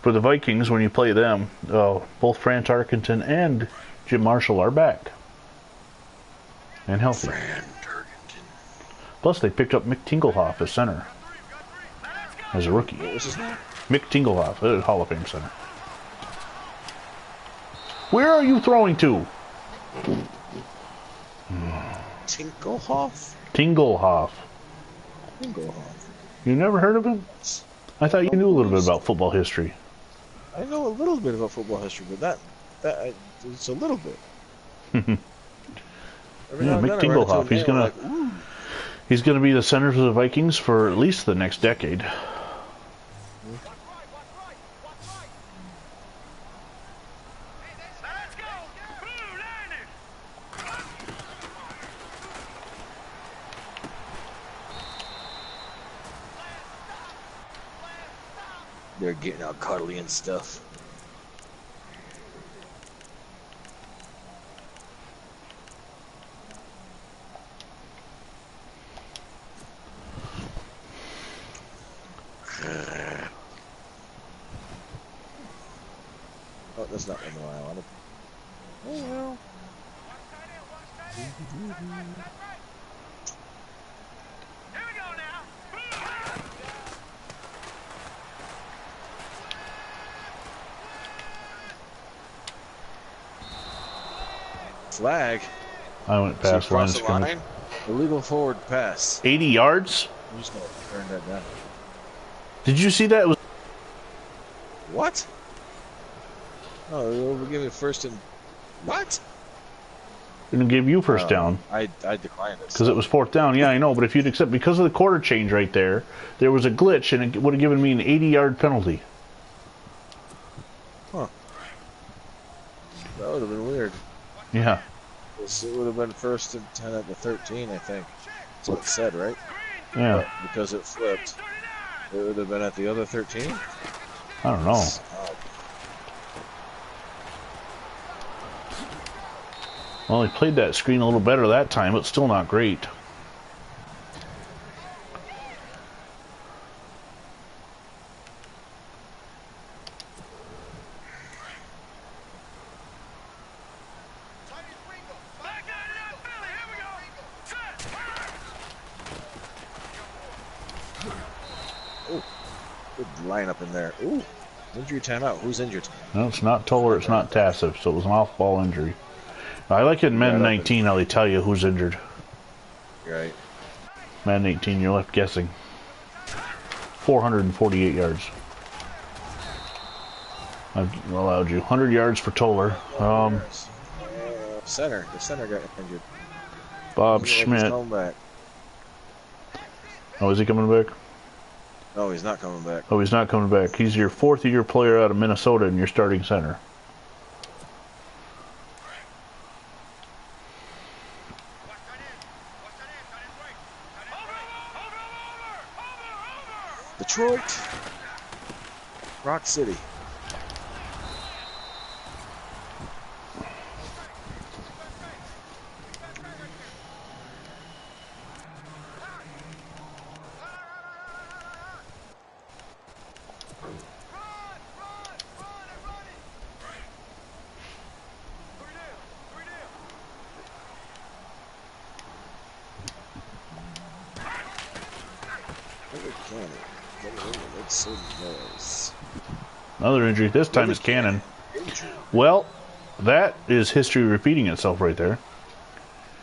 For the Vikings, when you play them, both Fran Tarkenton and Jim Marshall are back and healthy. Fran Tarkenton. Plus, they picked up Mick Tingelhoff as center as a rookie. What was his name? Mick Tingelhoff, Hall of Fame center. Where are you throwing to? Tinkelhoff? Tingelhoff. Tingelhoff. You never heard of him? I thought you knew a little bit about football history. I know a little bit about football history, but it's a little bit. Yeah, Mick Tingelhoff. He's gonna be the center for the Vikings for at least the next decade. They're getting all cuddly and stuff. Oh, that's not one I wanted. Oh well. Flag. I went past line of scrimmage. Illegal forward pass. 80 yards? I'm just gonna turn that down. Did you see that? It was What? Oh, we're giving first and what? going to give you first down. I declined it. Because it was 4th down. Yeah, I know. But if you'd accept, because of the quarter change right there, there was a glitch and it would have given me an 80-yard penalty. Huh. That would have been weird. Yeah. It would have been first and 10 at the 13, I think. That's what it said, right? Yeah. But because it flipped, it would have been at the other 13? I don't know. Well, he played that screen a little better that time, but still not great. Oh, good lineup in there. Ooh, injury timeout. Who's injured? No, it's not Toller, it's not Tassif, so it was an off-ball injury. I like it in Madden 19 how they tell you who's injured. Right. Madden 18, you're left guessing. 448 yards. I've allowed you. 100 yards for Toller. Center. The center got injured. Bob Schmidt. He's coming back. Oh, is he coming back? No, he's not coming back. Oh, he's not coming back. He's your 4th-year player out of Minnesota and your starting center. Detroit. Rock City. Another injury. This time it's Cannon. Well, that is history repeating itself right there.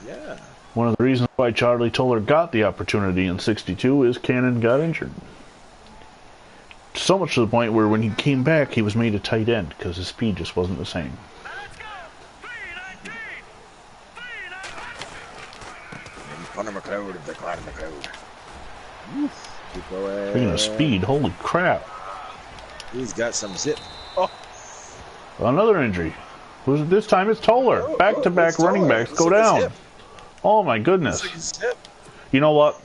Yeah. One of the reasons why Charlie Toller got the opportunity in '62 is Cannon got injured. So much to the point where when he came back, he was made a tight end because his speed just wasn't the same. Connor McLeod, the Connor McLeod. Keep going. Speaking of speed, holy crap. He's got some zip. Oh. Another injury. Who's it this time? It's Toller. Back-to-back running backs go down. Oh my goodness. You know what?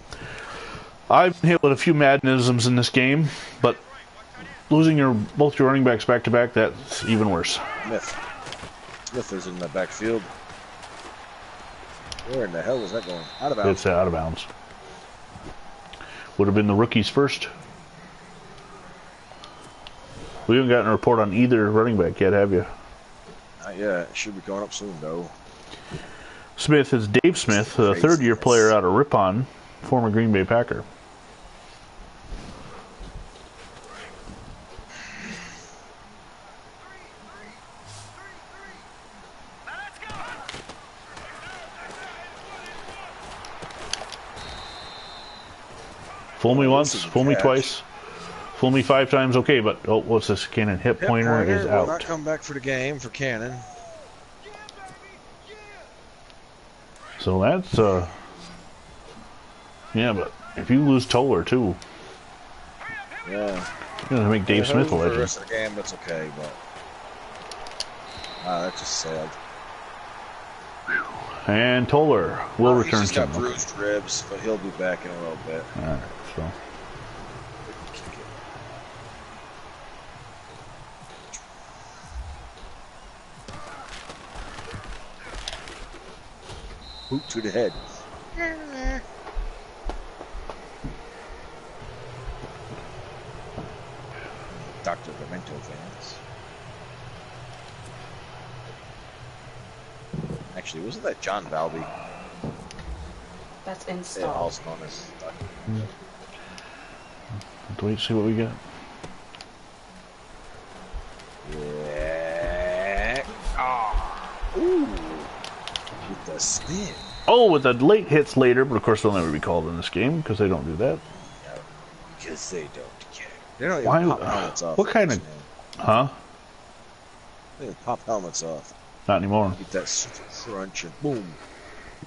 I've been hit with a few madnisms in this game, but losing both your running backs back-to-back, that's even worse. Smith is in the backfield. Where in the hell was that going? Out of bounds. It's out of bounds. Would have been the rookies first. We haven't gotten a report on either running back yet, have you? Not yet. It should be going up soon, though. Smith is Dave Smith, a third-year player out of Ripon, former Green Bay Packer. Fool me once, fool me twice, fool me 5 times, okay, but, oh, what's this? Cannon hip pointer is out. Will not come back for the game for Cannon. So that's, yeah, but if you lose Toller, too. Yeah. You're going to make Dave Smith a legend. For the rest of the game, that's okay, but... that just sailed. And Toller will return he's to got bruised ribs, but he'll be back in a little bit. Alright, so... Boot to the head. Dr. Memento fans. Actually, wasn't that John Valby? That's Yeah, installed. also known as Dr. Do we see what we get? Yeah. Oh. Ooh. With the spin. Oh, with the late hits later, but of course they'll never be called in this game because they don't do that. Because they don't care. They don't even Why? pop helmets off. What kind of... Huh? They don't pop helmets off. Not anymore. Get that super crunch and boom.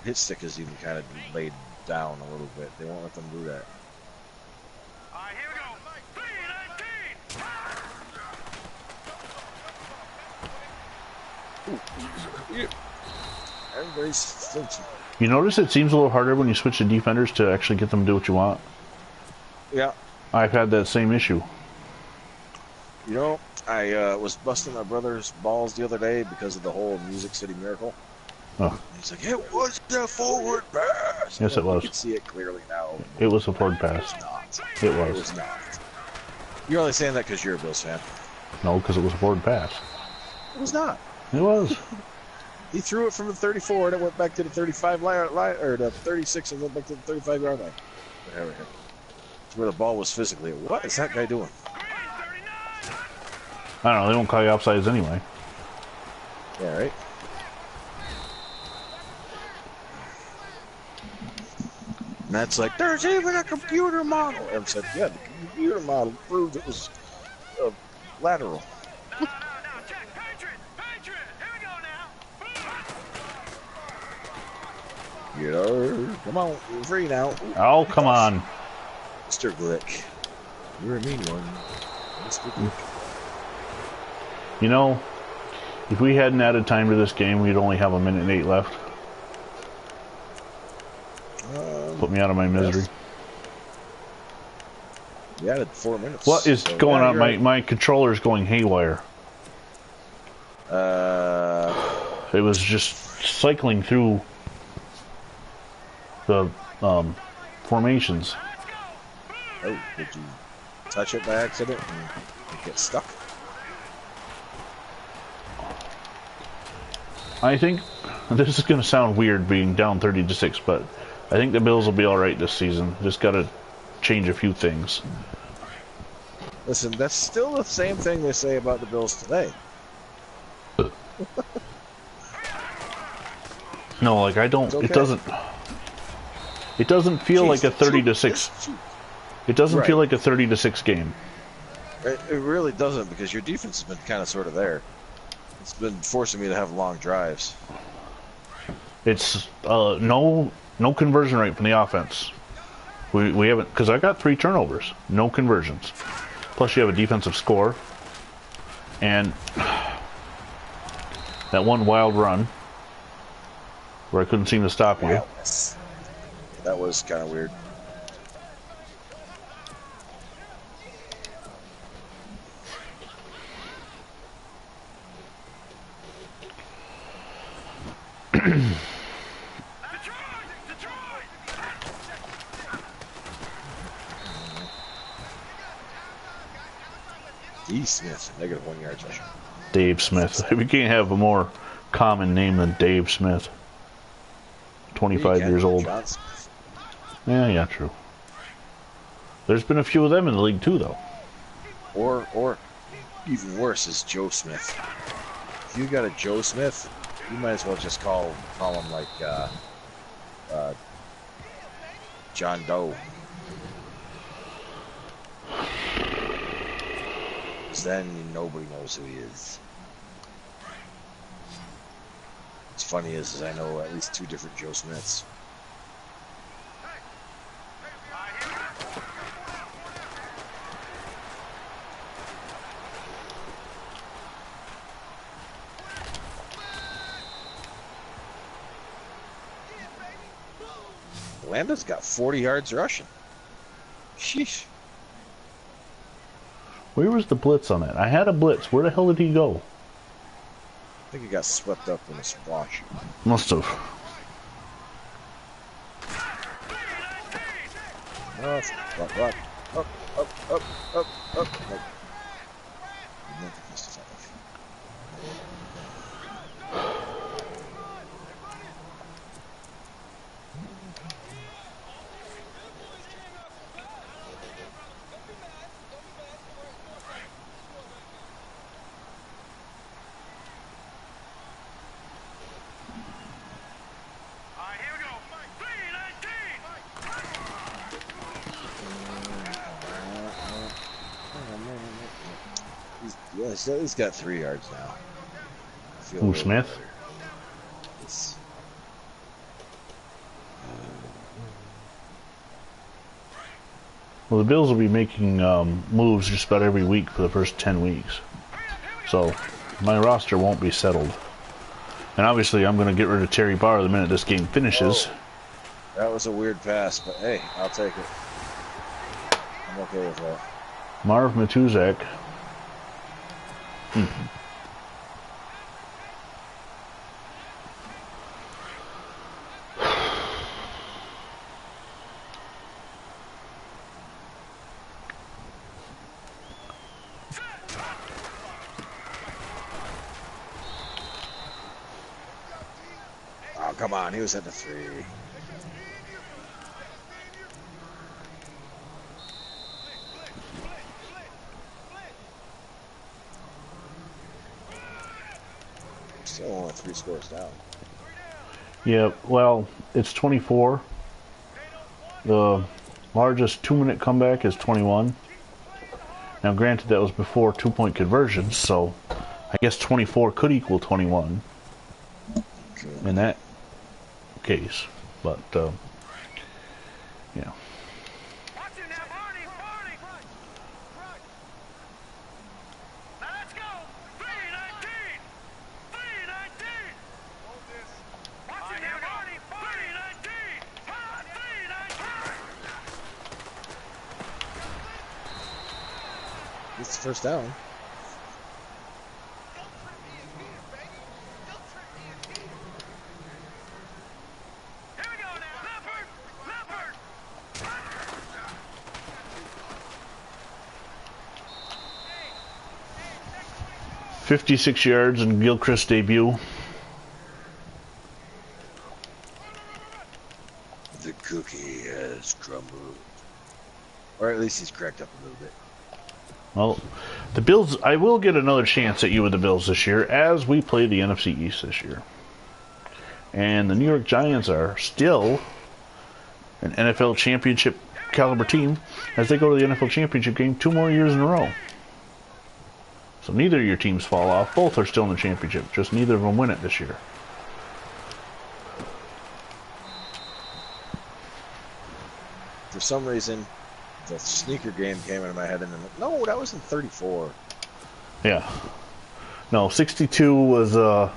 Hit stick is even kind of laid down a little bit. They won't let them do that. Alright, here we go. Everybody's flinching. You notice it seems a little harder when you switch to defenders to actually get them to do what you want? Yeah. I've had that same issue. You know, I was busting my brother's balls the other day because of the whole Music City Miracle. Oh. He's like, it was the forward pass. Yes, it was. You can see it clearly now. It was a forward pass. It It was was. not. You're only saying that because you're a Bills fan. No, because it was a forward pass. It was not. It was. He threw it from the 34 and it went back to the 35 line, or the 36 and went back to the 35 yard line. It's where the ball was physically. What is that guy doing? I don't know, they won't call you offsides anyway. Yeah, right. And that's like, there's even a computer model. And said, yeah, the computer model proved it was lateral. Now, check. Patriot. Here we go now. You know, come on, you're free now. Oh, come on. Mr. Glick. You're a mean one. Mr. Glick. You know, if we hadn't added time to this game, we'd only have 1:08 left. Put me out of my misery. You added 4 minutes. What is so, going yeah, on? you're right. My controller's going haywire. It was just cycling through the formations. Oh, did you touch it by accident and it get stuck? I think this is going to sound weird being down 30-6, but I think the Bills will be all right this season. Just got to change a few things. Listen, that's still the same thing they say about the Bills today. No, like I don't. It's okay. It doesn't feel like a 30-6. Shoot. It doesn't Right. feel like a 30-6 game. It really doesn't, because your defense has been kind of sort of there. It's been forcing me to have long drives. It's no conversion rate from the offense. We haven't, because I got 3 turnovers, no conversions. Plus you have a defensive score, and that one wild run where I couldn't seem to stop you. Wildness. That was kind of weird. D. Smith, negative 1 yard rushing. Dave Smith. We can't have a more common name than Dave Smith. 25 years old. John Smith. Yeah, true. There's been a few of them in the league too, though. Or even worse is Joe Smith. If you got a Joe Smith, you might as well just call him like John Doe. 'Cause then nobody knows who he is. What's funny is I know at least 2 different Joe Smiths. Landon's got 40 yards rushing. Sheesh. Where was the blitz on that? I had a blitz. Where the hell did he go? I think he got swept up in a splash. Must have. Up. Nope. Nothing missed his life. Here we go. 319. He's got 3 yards now. I feel a Who, little Smith? better. It's- Well, the Bills will be making moves just about every week for the first 10 weeks. So my roster won't be settled. And obviously I'm going to get rid of Terry Barr the minute this game finishes. That was a weird pass, but hey, I'll take it. I'm okay with that. Marv Matuzak. Oh, come on. He was at the 3. Still only 3 scores down. Yeah, well, it's 24. The largest 2-minute comeback is 21. Now, granted, that was before 2-point conversions, so I guess 24 could equal 21 in that case. But, yeah. Watch it now, Barney. Now let's go. 319. 319. Watch it now, Barney. 319. 319. It's the first down. Here we go now. Leopard. 56 yards in Gilchrist's debut. The cookie has crumbled. Or at least he's cracked up a little bit. Well, the Bills, I will get another chance at you with the Bills this year as we play the NFC East this year. And the New York Giants are still an NFL championship caliber team as they go to the NFL championship game 2 more years in a row. So neither of your teams fall off. Both are still in the championship. Just neither of them win it this year. For some reason, the sneaker game came into my head, and then no, that was in 34. Yeah. No, 62 was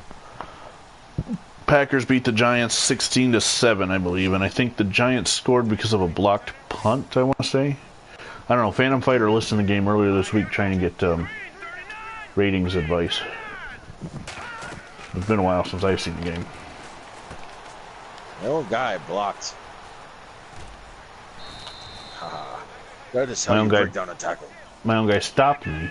Packers beat the Giants 16-7, I believe, and I think the Giants scored because of a blocked punt, I want to say. I don't know. Phantom Fighter listened to the game earlier this week trying to get ratings advice. It's been a while since I've seen the game. No guy blocked. Haha. That is how My you own guy- break down a tackle. My own guy stopped me.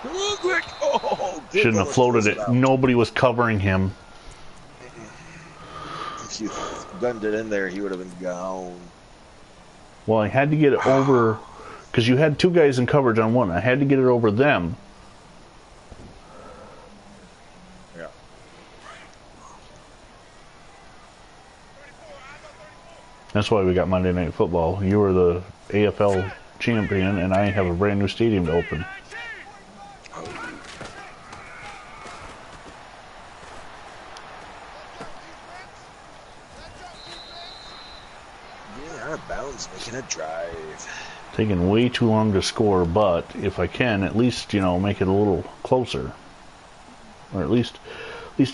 Real quick! Oh, good Shouldn't have one. floated Close it. out. Nobody was covering him. If you gunned it in there, he would have been gone. Well, I had to get it over, because you had two guys in coverage on one. I had to get it over them. Yeah. That's why we got Monday Night Football. You were the AFL champion, and I have a brand new stadium to open. Yeah, out of bounds, making a drive. Taking way too long to score, but if I can, at least, make it a little closer. Or at least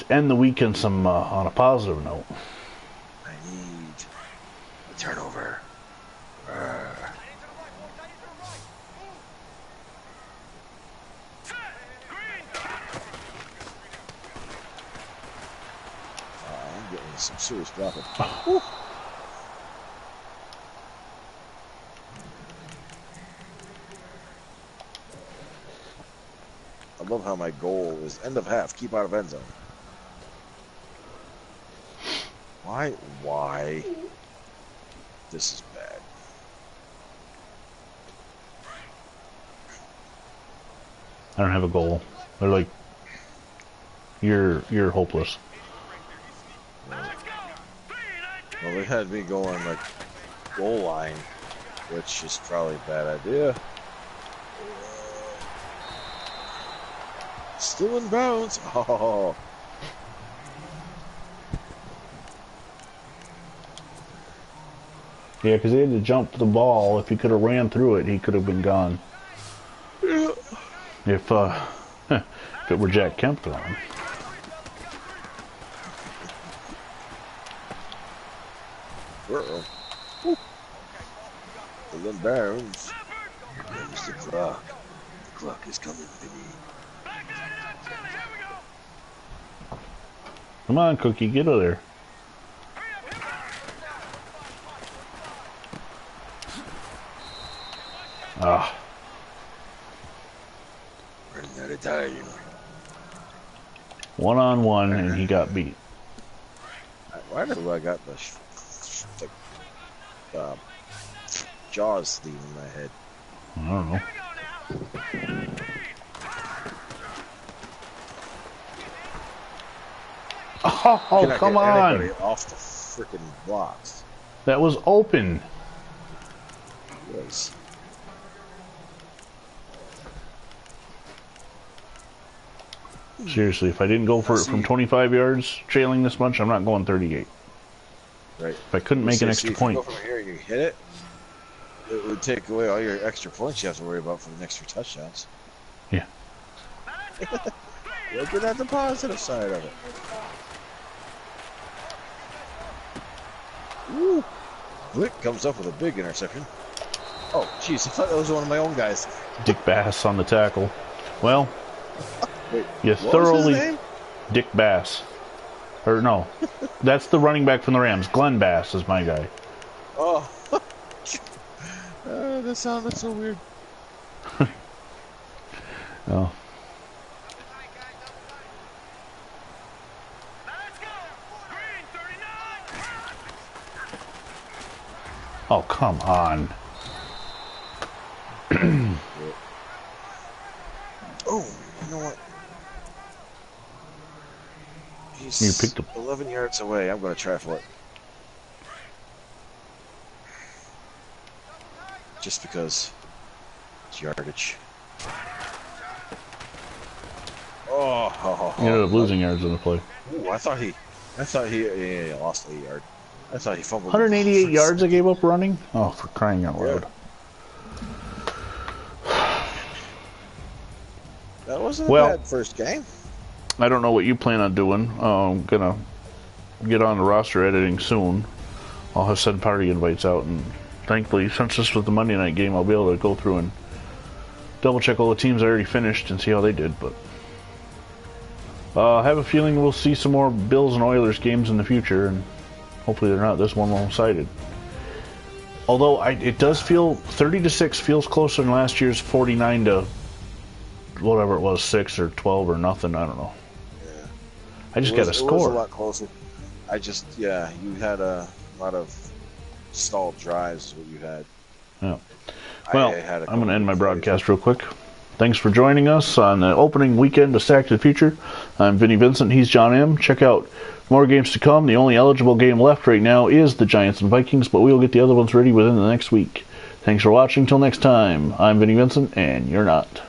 end the weekend on a positive note. I need a turnover. I'm getting some serious dropping. I love how my goal is end of half, keep out of end zone. Why? This is bad. I don't have a goal. They're like, you're hopeless. Well, they had me going like goal line, which is probably a bad idea. Still in bounds. Oh. Yeah, because he had to jump the ball. If he could have ran through it, he could have been gone. Yeah. If it were Jack Kemp throwing. Uh-oh. Still in bounds. There's the clock. The clock is coming, baby. Come on, Cookie, get over there. Ah, Running out of time. 1-on-1, and he got beat. Why do I got the Jaws theme in my head? I don't know. Oh, Cannot come get on! anybody off the freaking blocks. That was open. Yes. Seriously, if I didn't go for it from 25 yards, trailing this much, I'm not going 38. Right. If I couldn't make an extra If point. you go from here and you hit it, it would take away all your extra points you have to worry about for the next 3 touchdowns. Yeah. Look at the positive side of it. Woo! Glick comes up with a big interception. Oh, jeez, I thought that was one of my own guys. Dick Bass on the tackle. Well, Wait, you what was thoroughly... his name? Dick Bass. Or no, that's the running back from the Rams. Glenn Bass is my guy. Oh. That sounded so weird. Oh. Oh, come on. Oh, you know what? He's You picked him. 11 yards away. I'm going to try for it. Just because it's yardage. Oh, He ended up losing yards in the play. Ooh, I thought he yeah, lost 8 yards. I thought he fumbled. 188 yards I gave up running? Oh, for crying out loud. That wasn't Well- a bad first game. I don't know what you plan on doing. I'm gonna get on the roster editing soon. I'll have sent party invites out, and thankfully, since this was the Monday night game, I'll be able to go through and double check all the teams I already finished and see how they did. But I have a feeling we'll see some more Bills and Oilers games in the future, and hopefully they're not this one one-sided. Although it does feel 30-6 feels closer than last year's 49 to whatever it was, 6 or 12 or nothing. I don't know. Yeah. I just It got was a a lot score. closer. You had a lot of stalled drives. Is what you had. Yeah. Well, I had a I'm going to end my couple of broadcast real quick. Thanks for joining us on the opening weekend of Stack to the Future. I'm Vinny Vincent. He's John M. Check out more games to come. The only eligible game left right now is the Giants and Vikings, but we'll get the other ones ready within the next week. Thanks for watching. Till next time, I'm Vinny Vincent, and you're not.